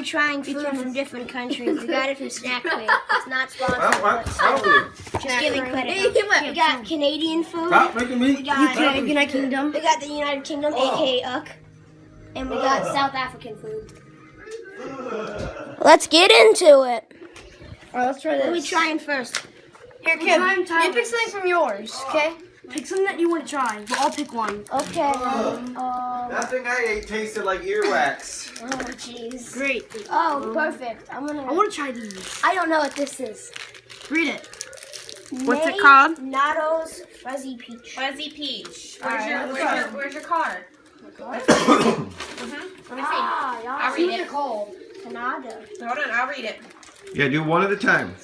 trying food from different countries. We got it from Snack Crate. It's not sponsored. Just giving credit. We got Canadian food. Stop making me. We got United Kingdom. We got the United Kingdom, aka UK. And we got South African food. Let's get into it. Alright, let's try this. What are we trying first? Here, Kim. You pick something from yours, okay? Pick something that you want to try. We'll all pick one. Okay. Nothing I ate tasted like earwax. Oh, jeez. Great. Oh, perfect. I want to try these. don't know what this is. Read it. What's it called? Natto's Fuzzy Peach. Fuzzy Peach. Where's your card? Let me see. I'll read it. Canada. Hold on, I'll read it. Yeah, do one at a time.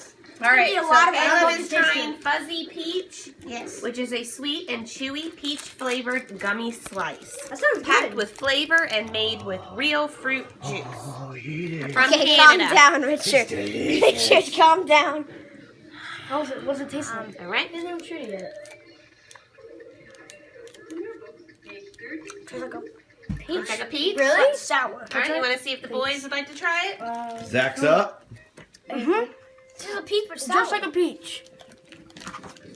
All right, Be a so lot of Caleb is competition. trying Fuzzy Peach, Yes. which is a sweet and chewy peach flavored gummy slice. That sounds Packed good. with flavor and made with real fruit juice. Oh, eat it. From Okay, calm Canada. down, Richard. Richard, calm down. How's it? What's it taste like? All right. I didn't even try it yet. Looks like a peach. Really? It's sour. All right, you want to see if the boys would like to try it? Zach's up. This is a peach, but sour. Just like a peach.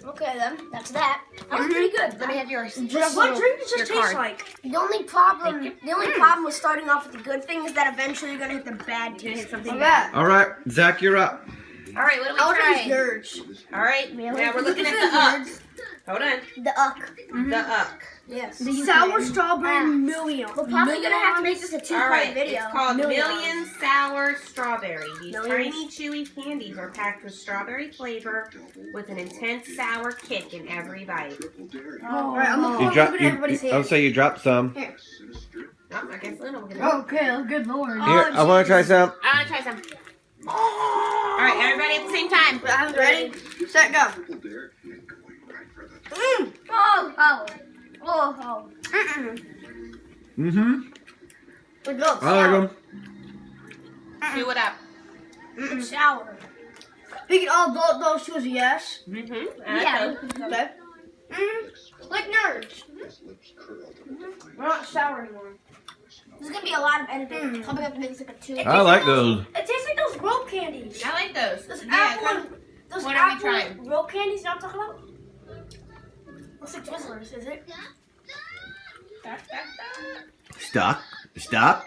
Okay, then. That's that. That was pretty good. Let me have yours. What drink does Your this taste card. like? The only problem with starting off with the good thing is that eventually you're gonna hit the bad taste. Something that. All right, Zach, you're up. All right, what are we I want to trying? nerds. All right, now we're looking at the uck. Hold on. The uck. The uck. Yes. Sour strawberry million. We're probably gonna have to make this a All two-part right, video. it's called Millions. Million Sour Strawberry. These Millions. tiny, chewy candies are packed with strawberry flavor with an intense sour kick in every bite. All right, I'm You gonna drop. put everybody's I'll hand. say you dropped some. Oh, I guess Luna will get it. Okay, oh, good lord. Here, I want to try some. I want to try some. All right, everybody at the same time. Ready? Set, go. Oh. Mm-hmm. Let's go. I like them. Chew it up. It's sour. Picking all those two is a yes. Mm-hmm. Yeah. Okay. Like nerds. We're not sour anymore. There's gonna be a lot of editing. Probably have to make this like a two. I like those. It tastes like those rope candies. I like those. Those Yeah, apple, those what are we apple trying? rope candies. You know what I'm talking about? Looks like Twizzlers, is it? Stuck. Stop.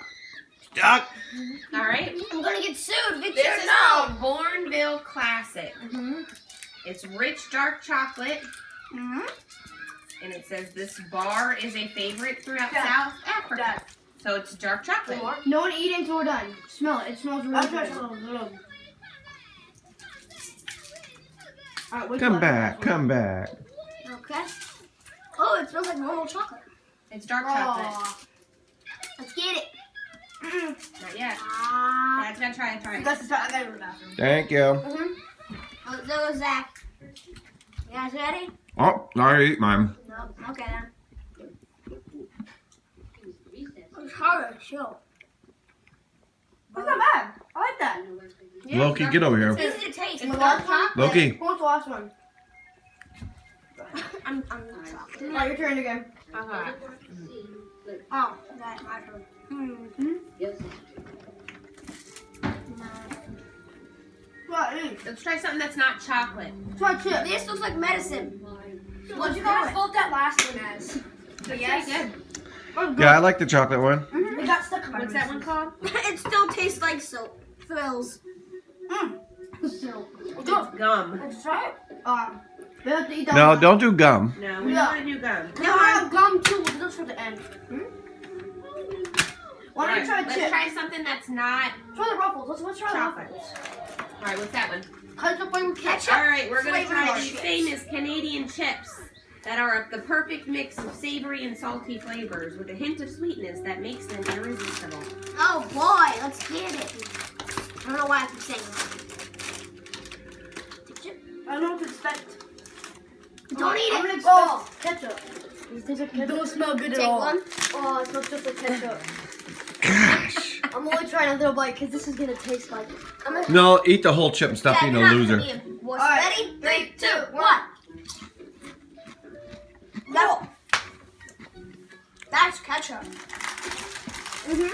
Stuck. All right. I'm gonna get sued. Victor, This is no. called Bourneville Classic. It's rich dark chocolate. And it says this bar is a favorite throughout South Africa. So it's dark chocolate. No one eat it until we're done. Smell it. It smells really good. Come back. Come back. Okay. Oh, it smells like normal chocolate. It's dark chocolate. Let's get it. Not yet. Dad's gonna try and try it. That's the I gotta go to the bathroom. Thank you. So goes Zach. You guys ready? Oh, I already eat mine. No. Okay then. It's harder, chill. That's not bad. I like that. Loki, get over here. It's easy to taste. And the last one? Loki. Who wants the last one? I'm chocolate. Alright, your turn again. Uh-huh. Oh, that's my turn. What? Let's try something that's not chocolate. Try chip. This looks like medicine. What you guys vote that last one as? Yes. Good. Yeah, I like the chocolate one. It got stuck in my What's that one called? It still tastes like soap. Thrills. It's gum. Let's try it. We have to eat that No, one. don't do gum. No, we don't want to do gum. No, I have gum too. We'll do this for the end. Why don't you try Let's chip? try something that's not Try the ruffles. Let's try the chocolate. ruffles. All right, what's that one? Ketchup flavored ketchup. All right, we're going to Flavored try these chips. famous Canadian chips that are the perfect mix of savory and salty flavors with a hint of sweetness that makes them irresistible. Oh boy, let's get it. I don't know why I keep saying that. I don't know what to expect. Don't eat I'm it. gonna go ketchup. It don't smell good at Take all. one. Oh, it smells just like ketchup. Gosh. I'm only trying a little bite because this is gonna taste like it. I'm gonna. No, eat the whole chip and stop being a loser. What's All right. ready? 3, 2, 1. No. That's ketchup. I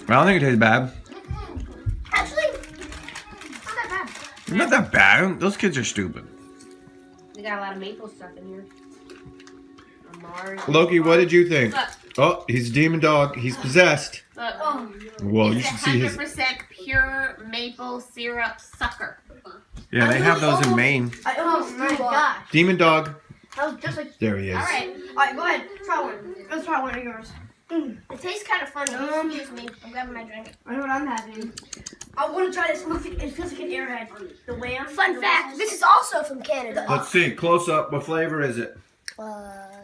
don't think it tastes bad. not that bad. Those kids are stupid. We got a lot of maple stuff in here. Mars. Loki, what did you think? Look. Oh, he's a demon dog. He's possessed. Look. Well, you It's should see his. 100% pure maple syrup sucker. Yeah, they have those in Maine. Oh my gosh. Demon dog. That was just like. There he is. Alright. Alright, go ahead. Try one. Let's try one of yours. It tastes kind of funny. Excuse me. I'm grabbing my drink. I know what I'm having. I want to try this. It feels like an airhead. The Wham. Fun fact, this is also from Canada. Let's see. Close up. What flavor is it?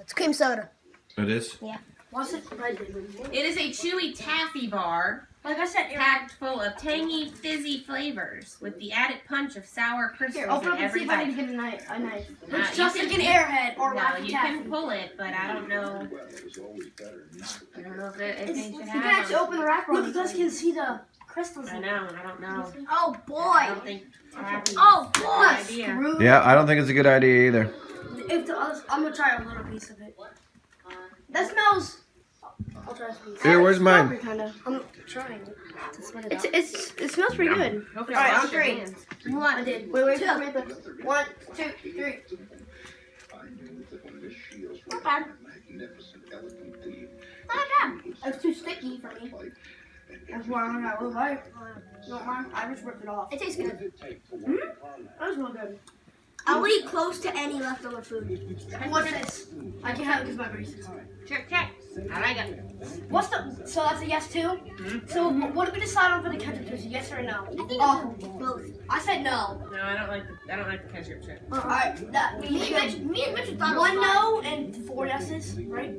It's cream soda. It is? What's it? It is a chewy taffy bar Like I said, packed full of tangy, fizzy flavors with the added punch of sour crystals Here, open in up and see every if I bite. can get a knife. You It's just can- like an airhead or No, Laffy you Taffy. can pull it, but I don't know. I don't know if it should You can have actually them. open the wrapper. Look, you guys can see the crystals I in it. know, I don't know. Oh I boy. don't think taffy Oh is a good boy. idea. Screw. Yeah, I don't think it's a good idea either. If the others, I'm gonna try a little piece of it. That smells. I'll try a piece. Here, where's mine? Kinda. I'm trying. To sweat it It smells pretty good. Hope you Alright, wash I'm your three. hands. I did. Wait, Two. wait. 1, 2, 3. Not bad. Not bad. It's too sticky for me. That's why I'm gonna little bite. You don't mind? I just ripped it off. It tastes good. That was real good. I'll eat close to any leftover food. What's this? I can have it because my braces. Check. I like it. What's the? So that's a yes too. So what do we decide on for the ketchup juice? Yes or no? I think it's both. I said no. No, I don't like the ketchup chip. All right. Me and Richard thought One it was no and 4 yeses, right?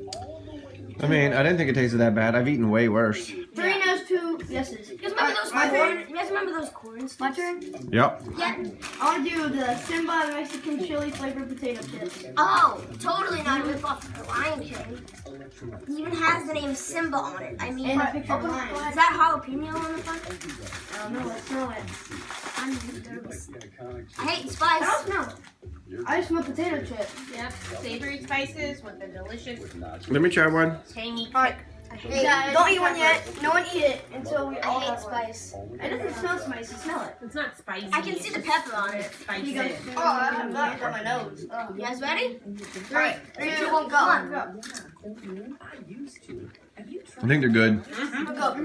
I mean, I didn't think it tasted that bad. I've eaten way worse. 3 no's, 2 yeses. You guys remember those My corn? turn. You guys remember those corn sticks? My turn. Yep. Yeah. I want to do the Simba Mexican chili flavored potato chips. Oh, totally not a rip off the Lion King. It even has the name Simba on it. I mean, And a picture of is mine. that jalapeno on the front? I don't know. Let's smell it. I hate I spice. don't smell. I just smell potato chips. Yep. Savory spices with the delicious Let me try one. tangy All right. I hate, Don't eat one yet. No one eat it until we all I hate have one. spice. It doesn't smell spicy. Smell it. It's not spicy. I can see the pepper on it. Spicy. You guys, oh, I have that on my nose. Oh. You guys ready? 3, 2, 1, go. I think they're good. Go.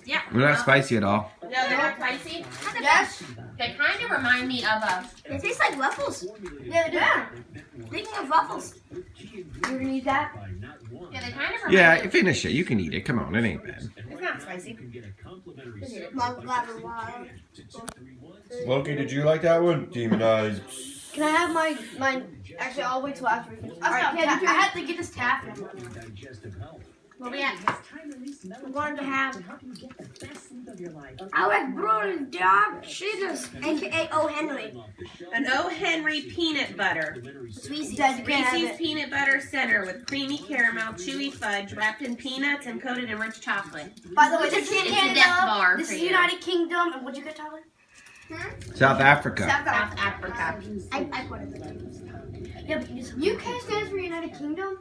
Yeah. They're not spicy at all. No, they're not spicy. Yes. They kind of remind me of a. It tastes like Ruffles. Yeah, yeah. Speaking of Ruffles, You're gonna eat that? Yeah, they kind of remind Yeah, me of, finish it. You can eat it. Come on, it ain't bad. it's not spicy. Loki, did you like that one? Demon eyes. Can I have mine? Actually, I'll wait till after we finish. Alright, I had to get this taffy. what we at? I'm going to have. I like brother dog cheetahs, aka O. Henry. An O. Henry peanut butter. Sweeties. Dad, you can't have Reese's it. peanut butter center with creamy caramel, chewy fudge wrapped in peanuts and coated in rich chocolate. By the way, It's this is a Canada. death bar This for is you. United Kingdom. And what'd you get, Tyler? South Africa. South Africa. I put it. Yeah, but UK stands for United Kingdom.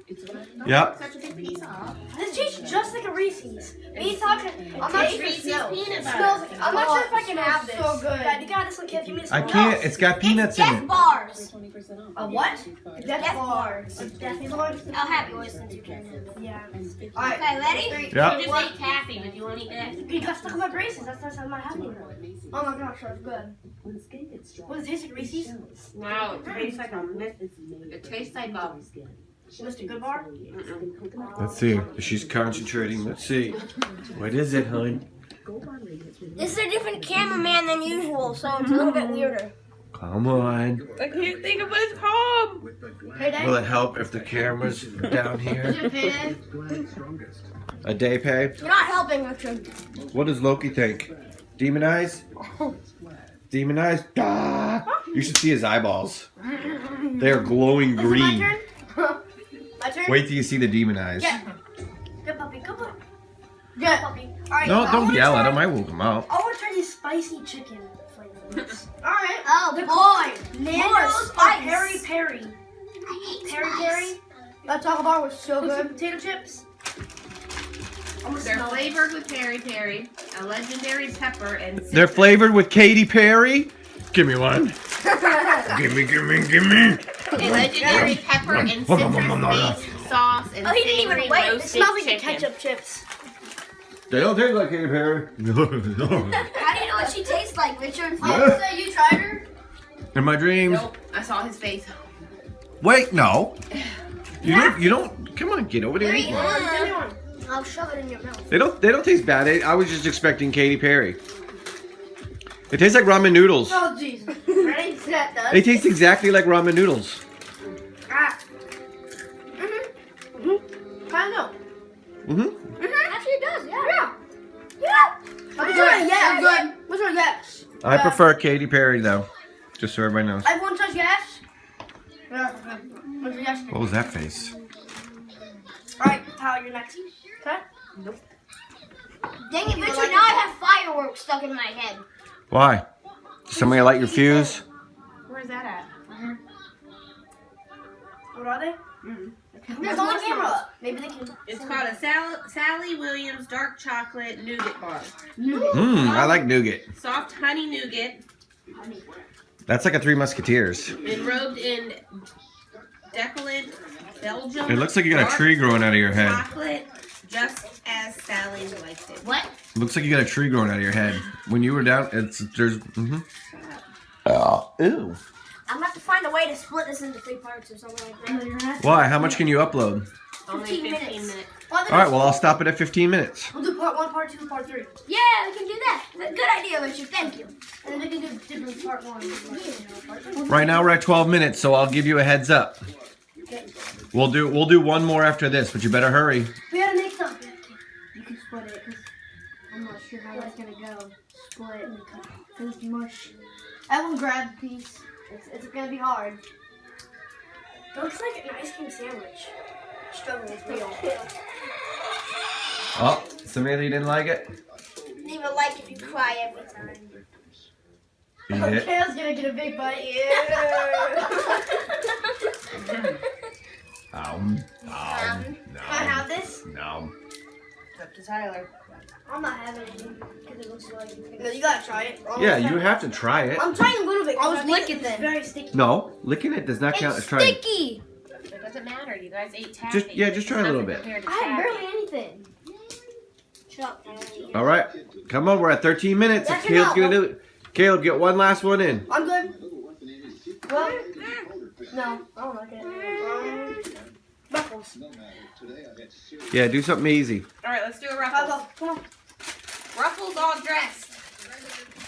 Yep. Such a big piece of. This tastes just like a Reese's. Me talking. I'm not sure. Reese's No. peanut It butter. smells like, I'm not sure if I can have this. So good. Dad, you got this one, kid. Give me this I one. can't. It's got peanuts It's in Death it. Bars. A what? Death Bars. Death bars. I'll have yours since you can have it. Yeah. Okay, ready? 3, Yep. You just ate taffy, but you want to eat that? You got stuck in my braces. That's not happening. Oh my gosh, that's good. What does it taste like, Reese's? Wow, it tastes like a It tastes like a. Mr. Good Bar? Let's see. She's concentrating. Let's see. What is it, hon? This is a different cameraman than usual, so it's a little bit weirder. Come on. I can't think of what it's called. Payday? Will it help if the camera's down here? Is it payday? A day pay? You're not helping, Richard. What does Loki think? Demon eyes? Demon eyes? Ah! You should see his eyeballs. They are glowing Is it green. my turn? My turn? Wait till you see the demon eyes. Yeah. Good puppy, good puppy. Good puppy. Alright, No, I don't wanna yell try- at him. I will come out. I want to try these spicy chicken flavors. Alright. Oh, The boy. Nando's More or spice. Peri Peri. I hate Peri spice. Peri. That taco bar was so good. Potato chips. I'm gonna They're smell it. flavored with peri peri, a legendary pepper, and They're flavored with Katy Perry. Give me one. Gimme. A legendary pepper and citrus-based sauce and he didn't even savory wait. It roasted Smells like the chicken. ketchup chips. They don't taste like Katy Perry. How do you know what she tastes like, Richard? Yeah. So you tried her? In my dreams. Nope, I saw his face. Wait, no. You don't. Come on, kiddo. What are you eating? I'll shove it in your mouth. They don't taste bad. I was just expecting Katy Perry. It tastes like ramen noodles. Oh, jeez. Ready, set, does. They taste exactly like ramen noodles. Ah. Kind of. Actually, it does, yeah. I'm good. Yeah, I'm good. Which one? Yes. I prefer Katy Perry though. Just so everybody knows. Everyone says yes. Yeah. What's your yes? What was that face? All right, Tyler, you're next. Okay. Dang it, Richard, now I have fireworks stuck in my head. Why? Did somebody light your fuse? Where's that at? What are they? There's on the camera. Maybe they can. It's called a Sally Williams dark chocolate nougat bar. I like nougat. Soft honey nougat, That's like a Three Musketeers. enrobed in decadent Belgium. It looks like you got a tree growing out of your head. Chocolate, just as Sally liked it. What? It looks like you got a tree growing out of your head. When you were down, there's. Ew. I'm gonna have to find a way to split this into 3 parts or something like that. Why? How much can you upload? Only 15 15 minutes. minutes. All right. Well, I'll stop it at 15 minutes. We'll do part 1, part 2, part 3. Yeah, we can do that. Good idea, Richard. Thank you. And then we can do different part 1. Right now we're at 12 minutes, so I'll give you a heads up. We'll do one more after this, but you better hurry. We gotta make something. You can split it because I'm not sure how that's gonna go. Split it because it's mush. Everyone grab a piece. It's gonna be hard. It looks like an ice cream sandwich. Struggling with real. Oh, Samantha, you didn't like it? Didn't even like if you cry every time. Eat it. Kale's gonna get a big bite. Yeah. No. Can I have this? No. It's up to Tyler. I'm not having it because it looks like. No, you gotta try it. Yeah, you have to try it. I'm trying a little bit. I was think licking it's them. very sticky. No, licking it does not count as trying. Sticky. It doesn't matter. You guys ate taffy. Just try a little bit. I had barely anything. Shut up. All right, come on. We're at 13 minutes. That's Caleb's enough. gonna do it. Caleb, get one last one in. I'm good. Well, no, I don't like it. Ruffles. Yeah, do something easy. All right, let's do a I'll Ruffles. go. Come on. Ruffles all dressed.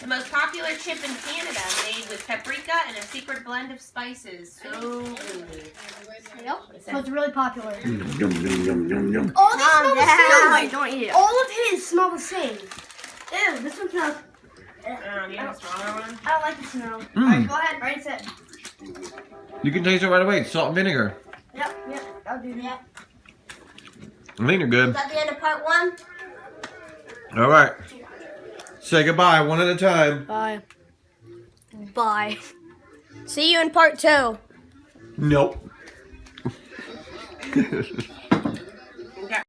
The most popular chip in Canada, made with paprika and a secret blend of spices. So good. Yep. So it's really popular. Yum, yum, yum, yum, yum. All these smell the same. Wait, don't eat it. All of his smell the same. Ew, this one smells. Do you have a smaller one? I don't like the smell. Alright, go ahead. Right, set. You can taste it right away. It's salt and vinegar. Yep, I'll do that. I think you're good. Is that the end of part 1? All right. Say goodbye one at a time. Bye. Bye. See you in part 2. Nope.